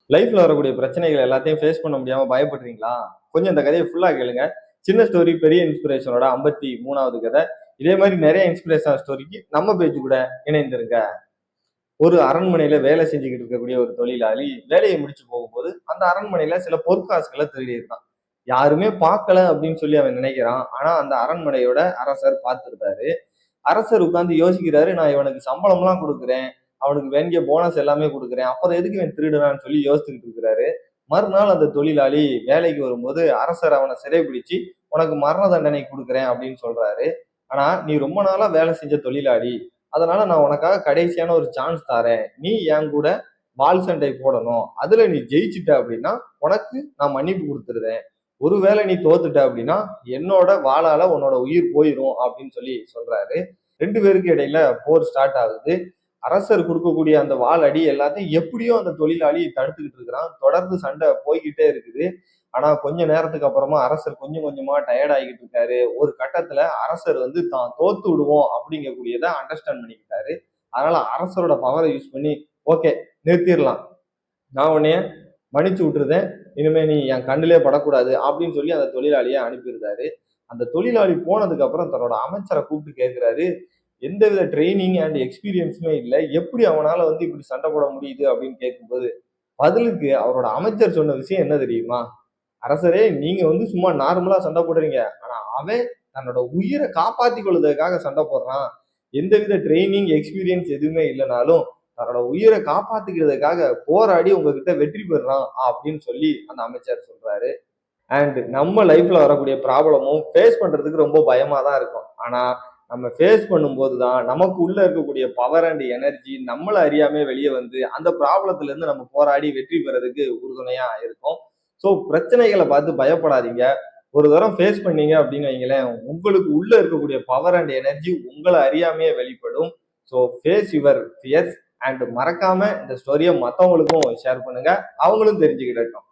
லைஃப்ல வரக்கூடிய பிரச்சனைகள் எல்லாத்தையும் ஃபேஸ் பண்ண முடியாம பயப்படுறீங்களா? கொஞ்சம் இந்த கதைய ஃபுல்லா கேளுங்க. சின்ன ஸ்டோரி பெரிய இன்ஸ்பிரேஷனோட 53வது கதை. இதே மாரி நெறைய இன்ஸ்பிரேஷனல் ஸ்டோரிக்கு நம்ம பேஜ் கூட இணைந்திருங்க. ஒரு அரண்மனையில வேலை செஞ்சுக்கிட்டு இருக்கக்கூடிய ஒரு தொழிலாளி வேலையை முடிச்சு போகும்போது, அந்த அரண்மனையில சில பொற்காசுகள திருடியிருக்கான். யாருமே பார்க்கல அப்படின்னு சொல்லி அவன் நினைக்கிறான். ஆனா அந்த அரண்மனையோட அரசர் பார்த்திருந்தாரு. அரசர் உட்கார்ந்து யோசிக்கிறாரு, நான் இவனுக்கு சம்பளம்லாம் குடுக்குறேன். அவனுக்கு வேண்டிய போனஸ் எல்லாமே குடுக்குறேன். அப்புறம் எதுக்கு இவன் திருடுறான்னு சொல்லி யோசிச்சுக்கிட்டு இருக்கிறாரு. மறுநாள் அந்த தொழிலாளி வேலைக்கு வரும்போது, அரசர் அவன சிறைபிடிச்சு, "உனக்கு மரண தண்டனை குடுக்குறேன்" அப்படின்னு சொல்றாரு. ஆனா, "நீ ரொம்ப நாளா வேலை செஞ்ச தொழிலாளி. அதனால நான் உனக்காக கடைசியான ஒரு சான்ஸ் தாரேன். நீ என் கூட வாள் சண்டை போடணும். அதுல நீ ஜெயிச்சுட்ட அப்படின்னா, உனக்கு நான் மன்னிப்பு குடுத்துருவேன். ஒருவேளை நீ தோத்துட்ட அப்படின்னா, என்னோட வாளால உன்னோட உயிர் போயிரும்" அப்படின்னு சொல்லி சொல்றாரு. 2 பேருக்கு இடையில போர் ஸ்டார்ட் ஆகுது. அரசர் குடுக்கக்கூடிய அந்த வாள் அடி எல்லாத்தையும் எப்படியோ அந்த தொழிலாளி தடுத்துக்கிட்டு இருக்கிறான். தொடர்ந்து சண்டை போய்க்கிட்டே இருக்குது. ஆனா கொஞ்ச நேரத்துக்கு அப்புறமா அரசர் கொஞ்சம் கொஞ்சமா டயர்ட் ஆகிட்டு இருக்காரு. ஒரு கட்டத்துல அரசர் வந்து தான் தோத்து விடுவோம் அப்படிங்கக்கூடியத அண்டர்ஸ்டாண்ட் பண்ணிக்கிட்டாரு. அதனால அரசரோட பவர யூஸ் பண்ணி, ஓகே நிறுத்திரலாம். நான் உன்னைய மன்னிச்சு விட்டுருதேன். இனிமே நீ என் கண்ணிலே படக்கூடாது அப்படின்னு சொல்லி அந்த தொழிலாளிய அனுப்பியிருந்தாரு. அந்த தொழிலாளி போனதுக்கு அப்புறம் தன்னோட அமைச்சர கூப்பிட்டு கேட்கிறாரு, எந்தவித ட்ரெய்னிங் அண்ட் எக்ஸ்பீரியன்ஸுமே இல்ல. எப்படி அவனால வந்து இப்படி சண்டை போட முடியுது அப்படின்னு கேட்கும்போது, பதிலுக்கு அவரோட அமைச்சர் சொன்ன விஷயம் என்ன தெரியுமா? அரசரே, நீங்க வந்து சும்மா நார்மலா சண்டை போடுறீங்க. ஆனா அவன் தன்னோட உயிர காப்பாத்திக் கொள்வதற்காக சண்டை போடுறான். எந்தவித ட்ரெய்னிங், எக்ஸ்பீரியன்ஸ் எதுவுமே இல்லனாலும், தன்னோட உயிர காப்பாத்திக்கிறதுக்காக போராடி உங்ககிட்ட வெற்றி பெறுறான் அப்படின்னு சொல்லி அந்த அமைச்சர் சொல்றாரு. அண்ட் நம்ம லைஃப்ல வரக்கூடிய ப்ராப்ளமும் ஃபேஸ் பண்றதுக்கு ரொம்ப பயமா தான் இருக்கும். ஆனா நம்ம ஃபேஸ் பண்ணும்போது தான் நமக்கு உள்ள இருக்கக்கூடிய பவர் அண்ட் எனர்ஜி நம்மள அறியாம வெளியே வந்து அந்த ப்ராப்ளத்துல இருந்து நம்ம போராடி வெற்றி பெறதுக்கு உறுதுணையா இருக்கும். ஸோ பிரச்சனைகளை பார்த்து பயப்படாதீங்க. ஒரு தரம் ஃபேஸ் பண்ணீங்க அப்படின்னு வைங்களேன், உங்களுக்கு உள்ள இருக்கக்கூடிய பவர் அண்ட் எனர்ஜி உங்களை அறியாமையே வெளிப்படும். So face your fears and மறக்காம இந்த ஸ்டோரியை மற்றவங்களுக்கும் ஷேர் பண்ணுங்க. அவங்களும் தெரிஞ்சுக்கிட்டட்டும்.